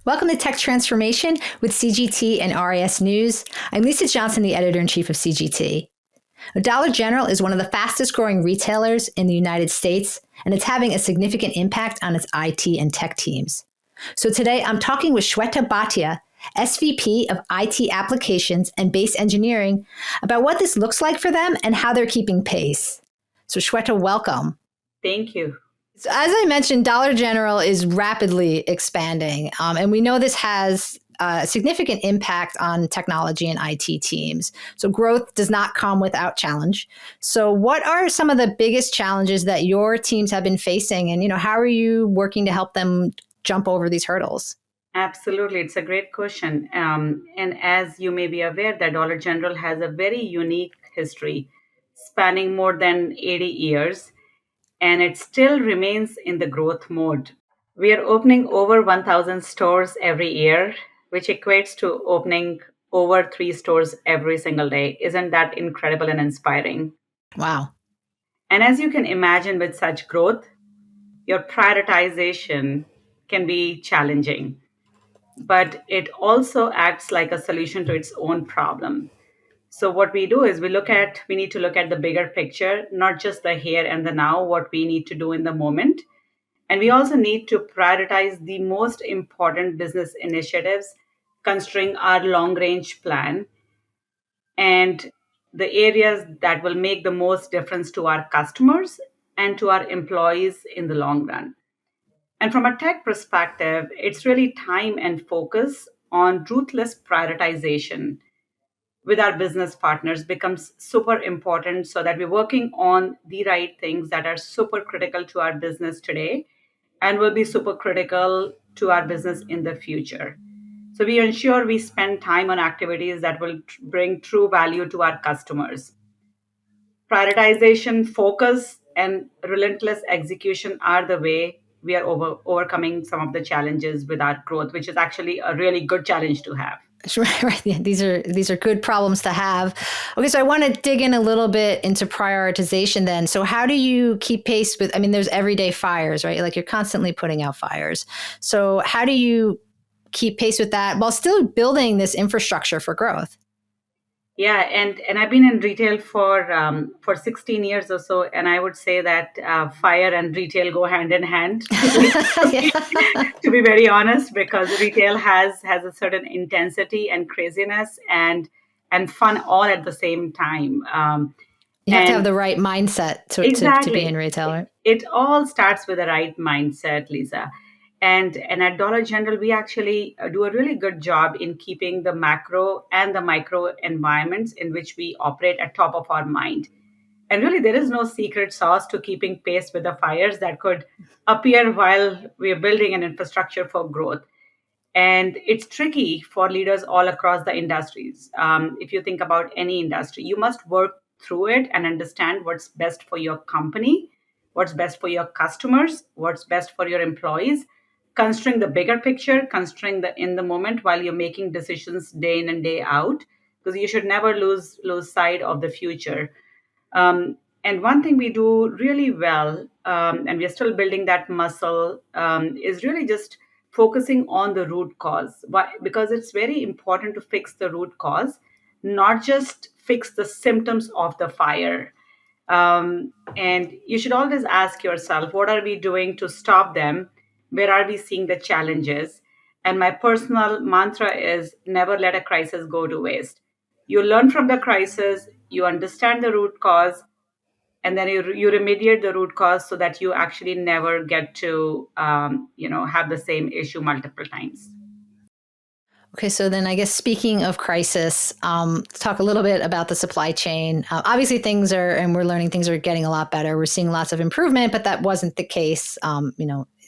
Welcome to Tech Transformation with CGT and RIS News. I'm Lisa Johnson, the editor-in-chief of CGT. Dollar General is one of the fastest growing retailers in the United States, and it's having a significant impact on its IT and tech teams. So today I'm talking with Shweta Bhatia, SVP of IT Applications and Base Engineering, about what this looks like for them and how they're keeping pace. So Shweta, welcome. Thank you. So as I mentioned, Dollar General is rapidly expanding, and we know this has a significant impact on technology and IT teams. So growth does not come without challenge. So what are some of the biggest challenges that your teams have been facing, and how are you working to help them jump over these hurdles? Absolutely. It's a great question. And as you may be aware, that Dollar General has a very unique history spanning more than 80 years, and it still remains in the growth mode. We are opening over 1,000 stores every year, which equates to opening over 3 stores every single day. Isn't that incredible and inspiring? Wow. And as you can imagine, with such growth, your prioritization can be challenging, but it also acts like a solution to its own problem. So what we do is we need to look at the bigger picture, not just the here and the now, what we need to do in the moment. And we also need to prioritize the most important business initiatives, considering our long range plan and the areas that will make the most difference to our customers and to our employees in the long run. And from a tech perspective, it's really time and focus on ruthless prioritization with our business partners becomes super important so that we're working on the right things that are super critical to our business today and will be super critical to our business in the future. So we ensure we spend time on activities that will bring true value to our customers. Prioritization, focus, and relentless execution are the way we are overcoming some of the challenges with our growth, which is actually a really good challenge to have. Right. Yeah, these are good problems to have. Okay, so I want to dig in a little bit into prioritization then. So how do you keep pace with, there's everyday fires, right? Like you're constantly putting out fires. So how do you keep pace with that while still building this infrastructure for growth? Yeah, and I've been in retail for 16 years or so, and I would say that fire and retail go hand in hand. To be very honest, because retail has a certain intensity and craziness and fun all at the same time. You have to have the right mindset to be in retail, right? It all starts with the right mindset, Lisa. And at Dollar General, we actually do a really good job in keeping the macro and the micro environments in which we operate at top of our mind. And really, there is no secret sauce to keeping pace with the fires that could appear while we are building an infrastructure for growth. And it's tricky for leaders all across the industries. If you think about any industry, you must work through it and understand what's best for your company, what's best for your customers, what's best for your employees, considering the bigger picture, considering the in the moment while you're making decisions day in and day out, because you should never lose sight of the future. And one thing we do really well, and we're still building that muscle, is really just focusing on the root cause. Why? Because it's very important to fix the root cause, not just fix the symptoms of the fire. And you should always ask yourself, what are we doing to stop them? Where are we seeing the challenges? And my personal mantra is never let a crisis go to waste. You learn from the crisis, you understand the root cause, and then you remediate the root cause so that you actually never get to have the same issue multiple times. Okay, so then I guess speaking of crisis, let's talk a little bit about the supply chain. Obviously, and we're learning things are getting a lot better. We're seeing lots of improvement, but that wasn't the case,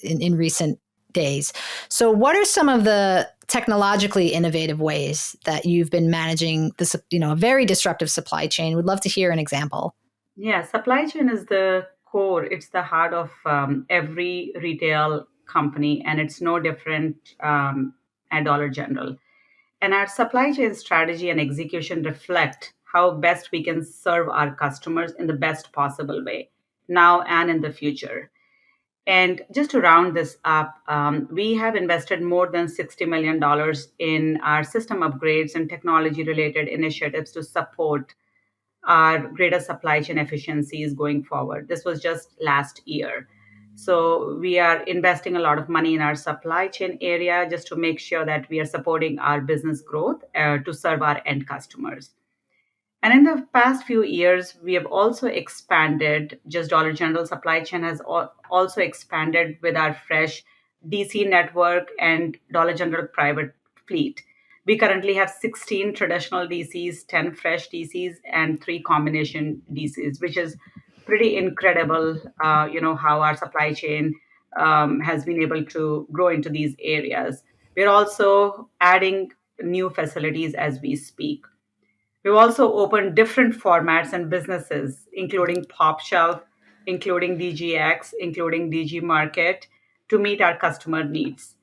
in recent days. So what are some of the technologically innovative ways that you've been managing this, a very disruptive supply chain? Would love to hear an example. Yeah, supply chain is the core. It's the heart of every retail company, and it's no different at Dollar General. And our supply chain strategy and execution reflect how best we can serve our customers in the best possible way, now and in the future. And just to round this up, we have invested more than $60 million in our system upgrades and technology related initiatives to support our greater supply chain efficiencies going forward. This was just last year. So we are investing a lot of money in our supply chain area just to make sure that we are supporting our business growth to serve our end customers. And in the past few years, we have also expanded, just Dollar General supply chain has also expanded with our fresh DC network and Dollar General private fleet. We currently have 16 traditional DCs, 10 fresh DCs, and three combination DCs, which is pretty incredible, how our supply chain has been able to grow into these areas. We're also adding new facilities as we speak. We've also opened different formats and businesses, including Pop Shelf, including DGX, including DG Market, to meet our customer needs.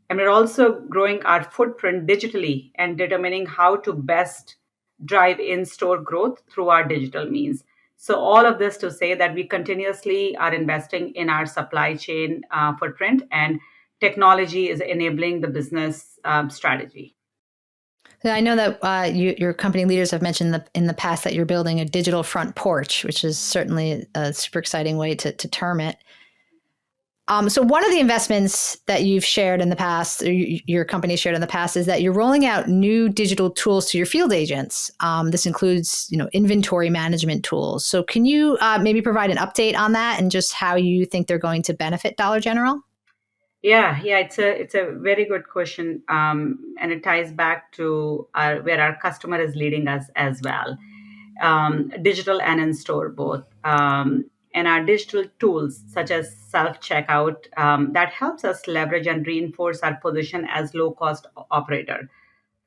And we're also growing our footprint digitally and determining how to best drive in store growth through our digital means. So, all of this to say that we continuously are investing in our supply chain footprint, and technology is enabling the business strategy. So I know that your company leaders have mentioned in the past that you're building a digital front porch, which is certainly a super exciting way to term it. So one of the investments that you've shared in the past, or your company shared in the past, is that you're rolling out new digital tools to your field agents. This includes, inventory management tools. So can you maybe provide an update on that and just how you think they're going to benefit Dollar General? Yeah, it's a very good question, and it ties back to where our customer is leading us as well, digital and in store both. And our digital tools such as self checkout that helps us leverage and reinforce our position as low cost operator,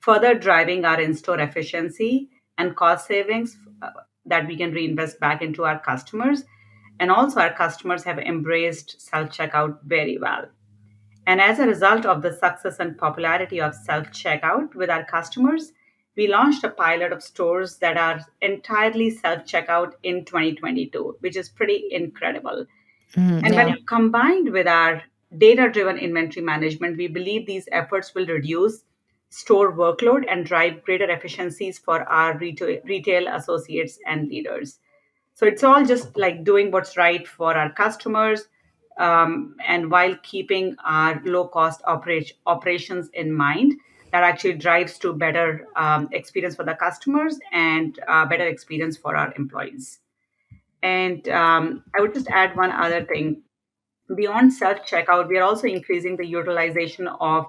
further driving our in store efficiency and cost savings that we can reinvest back into our customers. And also, our customers have embraced self checkout very well. And as a result of the success and popularity of self checkout with our customers, we launched a pilot of stores that are entirely self checkout in 2022, which is pretty incredible. And Yeah. when combined with our data driven inventory management, we believe these efforts will reduce store workload and drive greater efficiencies for our retail associates and leaders. So it's all just like doing what's right for our customers, and while keeping our low cost operations in mind, that actually drives to better experience for the customers and better experience for our employees. And I would just add one other thing. Beyond self checkout, we are also increasing the utilization of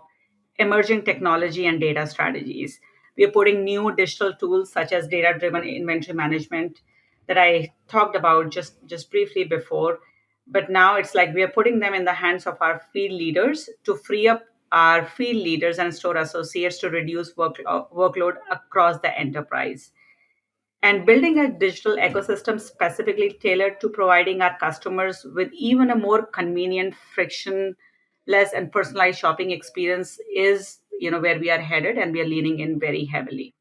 emerging technology and data strategies. We are putting new digital tools such as data driven inventory management that I talked about just briefly before. But now it's like we are putting them in the hands of our field leaders to free up our field leaders and store associates to reduce workload across the enterprise, and building a digital ecosystem specifically tailored to providing our customers with even a more convenient, frictionless, and personalized shopping experience is where we are headed, and we are leaning in very heavily.